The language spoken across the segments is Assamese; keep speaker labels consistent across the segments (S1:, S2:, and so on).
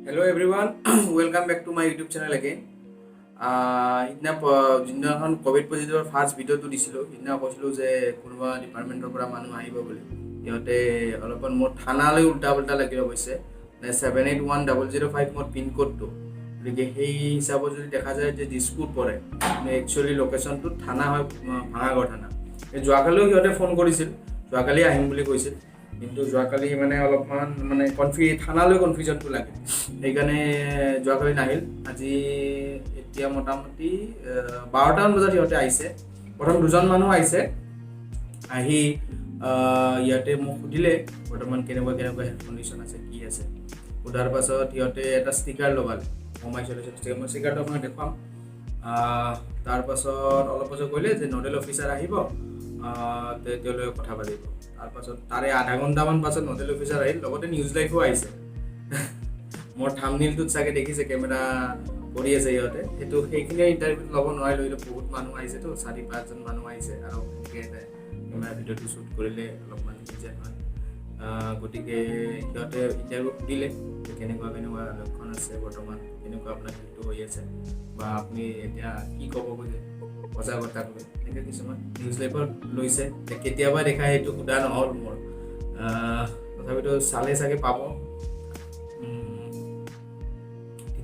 S1: Hello everyone, welcome back to my YouTube channel again. যিদিনাখন কোভিড পজিটিভৰ ফাৰ্ষ্ট ভিডিঅ'টো দিছিলোঁ সেইদিনা কৈছিলোঁ যে কোনোবা ডিপাৰ্টমেণ্টৰ পৰা মানুহ আহিব বুলি সিহঁতে অলপমান মোৰ থানালৈ উল্টা পুল্টা লাগি গৈছে 781005 মোৰ পিনক'ডটো গতিকে সেই হিচাপত যদি দেখা যায় যে দিছপুৰ পৰে একচুৱেলি লোকেশ্যনটো থানা হয় ভাঙাগড় থানা যোৱাকালিও সিহঁতে ফোন কৰিছিল যোৱাকালি আহিম বুলি কৈছিল কিন্তু যোৱাকালি মানে অলপমান মানে থানালৈ কনফিউজনটো লাগে সেইকাৰণে যোৱাকালি নাহিল আজি এতিয়া মোটামুটি 12টামান বজাত সিহঁতে আহিছে প্ৰথম দুজন মানুহ আহিছে আহি ইয়াতে মোক সুধিলে বৰ্তমান কেনেকুৱা হেল্থ কণ্ডিশ্যন আছে কি আছে সোধাৰ পাছত সিহঁতে এটা ষ্টিকাৰ লগালে হোম আইচলেশ্যন ষ্টিকাৰ মই ষ্টিকাৰটো আপোনাক দেখুৱাম তাৰপাছত অলপ পাছত কৈলে যে নডেল অফিচাৰ আহিব তেওঁলোকে কথা পাতিব তাৰপাছত তাৰে আধা ঘণ্টামান পাছত নডেল অফিচাৰ আহিল লগতে নিউজ লাইভো আহিছে মোৰ থাম্বনেইলটোত চাগে দেখিছে কেমেৰা কৰি আছে সিহঁতে সেইখিনি ইণ্টাৰভিউ ল'ব নোৱাৰিলোঁ বহুত মানুহ আহিছেতো 4-5জন মানুহ আহিছে আৰু কেমেৰা ভিডিঅ'টো শ্বুট কৰিলে অলপমান ডিজাইন হয় গতিকে সিহঁতে ইণ্টাৰভিউ সুধিলে কেনেকুৱা লক্ষণ আছে বৰ্তমান কেনেকুৱা আপোনাৰ হেল্থটো হৈ আছে বা আপুনি এতিয়া কি ক'ব খোজে সজাগতা লৈ এনেকৈ কিছুমান নিউজ লাইভত লৈছে কেতিয়াবা দেখা সেইটো সোধা নহ'ল মোৰ তথাপিতো চালে চাগে পাব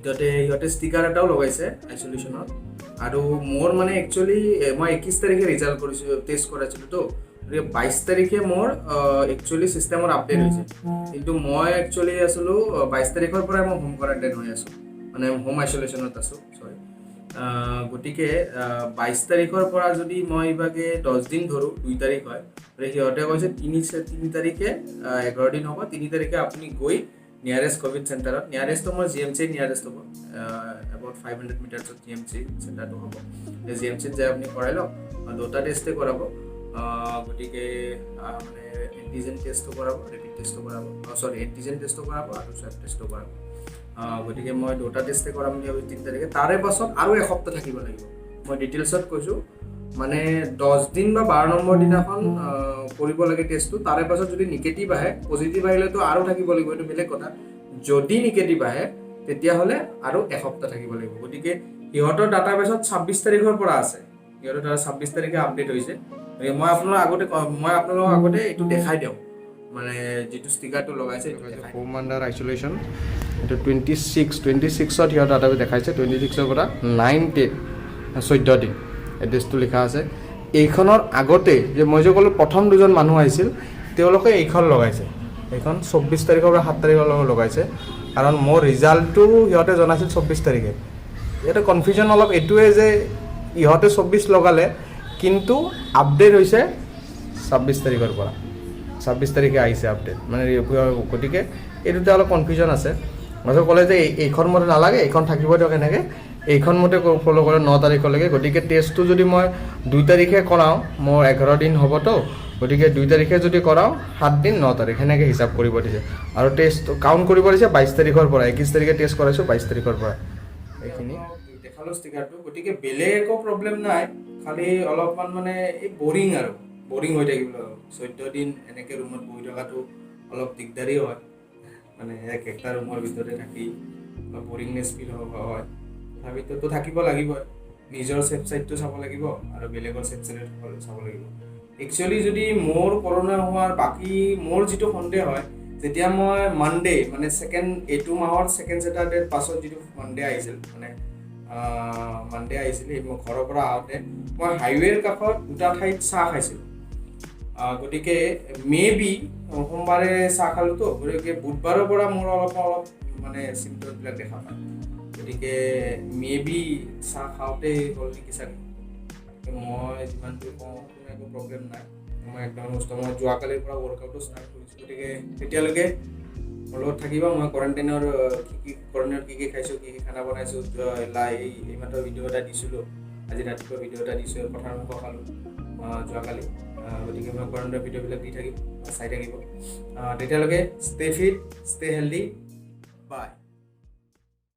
S1: সিহঁতে ষ্টিকাৰ এটাও লগাইছে আইচলেশ্যনত আৰু মোৰ মানে একচুৱেলি মই 21 তাৰিখে ৰিজাল্ট কৰিছোঁ টেষ্ট কৰাইছিলোঁ তো 22 তাৰিখে মোৰ একচুৱেলি ছিষ্টেমৰ আপডেট হৈছে কিন্তু মই একচুৱেলি আছিলোঁ 22 তাৰিখৰ পৰাই মই হোম কোৱাৰেণ্টাইন হৈ আছোঁ মানে হোম আইচলেশ্যনত আছোঁ চৰি গতিকে 22 তাৰিখৰ পৰা যদি মই ইভাগে 10 দিন ধৰোঁ 2 তাৰিখ হয় সিহঁতে কৈছে 3 তাৰিখে 11 দিন হ'ব 3 তাৰিখে আপুনি গৈ নিয়াৰেষ্ট কোভিড চেণ্টাৰত নিয়াৰেষ্টটো মোৰ GMC নিয়াৰেষ্ট হ'ব এবাউট 500 মিটাৰ্ছত GMC চেণ্টাৰটো হ'ব সেই GMCত যাই আপুনি কৰাই লওক দুটা টেষ্টে কৰাব গতিকে মানে এণ্টিজেন টেষ্টটো কৰাব ৰেপিড টেষ্টটো কৰাব এণ্টিজেন টেষ্টটো কৰাব আৰু স্বাব টেষ্টটো কৰাব গতিকে মই দুটা টেষ্টে কৰাম বুলি ভাবিছোঁ 3 তাৰিখে তাৰে পাছত আৰু এসপ্তাহ থাকিব লাগিব মই ডিটেইলছত কৈছোঁ মানে 10 দিন বা 12 নম্বৰ দিনাখন কৰিব লাগে টেষ্টটো তাৰে পাছত যদি নিগেটিভ আহে পজিটিভ আহিলেতো আৰু থাকিব লাগিব এইটো বেলেগ কথা যদি নিগেটিভ আহে তেতিয়াহ'লে আৰু এসপ্তাহ থাকিব লাগিব গতিকে সিহঁতৰ ডাটাবেছত 26 তাৰিখৰ পৰা আছে সিহঁতৰ তাৰ 26 তাৰিখে আপডেট হৈছে মই আপোনালোকক আগতে এইটো দেখাই দিওঁ মানে যিটো ষ্টিকাৰটো লগাইছে হোম আণ্ডাৰ আইচলেশ্যন এইটো 26ত সিহঁতৰ ডাটাবেছ দেখাইছে 26ৰ পৰা 14 দিন এড্ৰেছটো লিখা আছে এইখনৰ আগতে যে মই যে ক'লোঁ প্ৰথম দুজন মানুহ আহিছিল তেওঁলোকে এইখন লগাইছে এইখন 24 তাৰিখৰ পৰা 7 তাৰিখলৈকে লগাইছে কাৰণ মোৰ ৰিজাল্টটো সিহঁতে জনাইছিল 24 তাৰিখে ইয়াতে কনফিউজন অলপ এইটোৱে যে ইহঁতে 24 লগালে কিন্তু আপডেট হৈছে 26 তাৰিখৰ পৰা 26 তাৰিখে আহিছে আপডেট মানে গতিকে এইটোতে অলপ কনফিউজন আছে মই ক'লে যে এইখন মতে নালাগে এইখন থাকিব দিয়ক এনেকৈ এইখন মতে ফ'ল' কৰে 9 তাৰিখলৈকে গতিকে টেষ্টটো যদি মই 2 তাৰিখে কৰাওঁ মোৰ 11 দিন হ'বতো গতিকে 2 তাৰিখে যদি কৰাওঁ 7 দিন 9 তাৰিখ সেনেকৈ হিচাপ কৰিব দিছে আৰু টেষ্ট কাউণ্ট কৰিব দিছে 22 তাৰিখৰ পৰা 21 তাৰিখে টেষ্ট কৰাইছোঁ 22 তাৰিখৰ পৰা এইখিনি দেখালোঁ ষ্টিকাৰটো গতিকে বেলেগ একো প্ৰব্লেম নাই খালি অলপমান মানে এই বৰিং হৈ থাকিব 14 দিন এনেকৈ ৰুমত বহি থকাটো অলপ দিগদাৰী হয় মানে একটা ৰুমৰ ভিতৰতে থাকি অলপ বৰিংনেছ ফিল হয় তথাপিতো থাকিব লাগিব নিজৰ ছেফ ছাইডটো চাব লাগিব আৰু বেলেগৰ ছেফ ছাইড চাব লাগিব একচুৱেলি যদি মোৰ কৰোণা হোৱাৰ বাকী মোৰ যিটো সন্দেহ হয় যেতিয়া মই মানডে মানে এইটো মাহৰ ছেকেণ্ড ছেটাৰডেৰ পাছত যিটো মানডে আহিছিল মানে মানডে আহিছিল মই ঘৰৰ পৰা আহোঁতে মই হাইৱেৰ কাষত দুটা ঠাইত চাহ খাইছিলোঁ গতিকে বি সোমবাৰে চাহ খালোঁতো গতিকে বুধবাৰৰ পৰা মোৰ অলপ মানে চিমটমবিলাক দেখা পায় গতিকে বি চাহ খাওঁতেই হ'ল নেকি চাগে মই যিমানটো কওঁ একো প্ৰব্লেম নাই মই একদম সুস্থ মই যোৱাকালিৰ পৰা ৱৰ্কআউটো ষ্টাৰ্ট কৰিছোঁ গতিকে তেতিয়ালৈকে মোৰ লগত থাকিবা মই কোৱাৰেণ্টাইনৰ কি কি খাইছোঁ কি কি খানা বনাইছোঁ এইমাত্ৰ ভিডিঅ' এটা দিছিলোঁ আজি ৰাতিপুৱা ভিডিঅ' এটা দিছোঁ কঠাৰ মাংস খালোঁ যোৱাকালি গতিকে মই কোৱাৰেণ্টাইনৰ ভিডিঅ'বিলাক দি থাকিম চাই থাকিব তেতিয়ালৈকে ষ্টে ফিট ষ্টে হেল্ডি বাই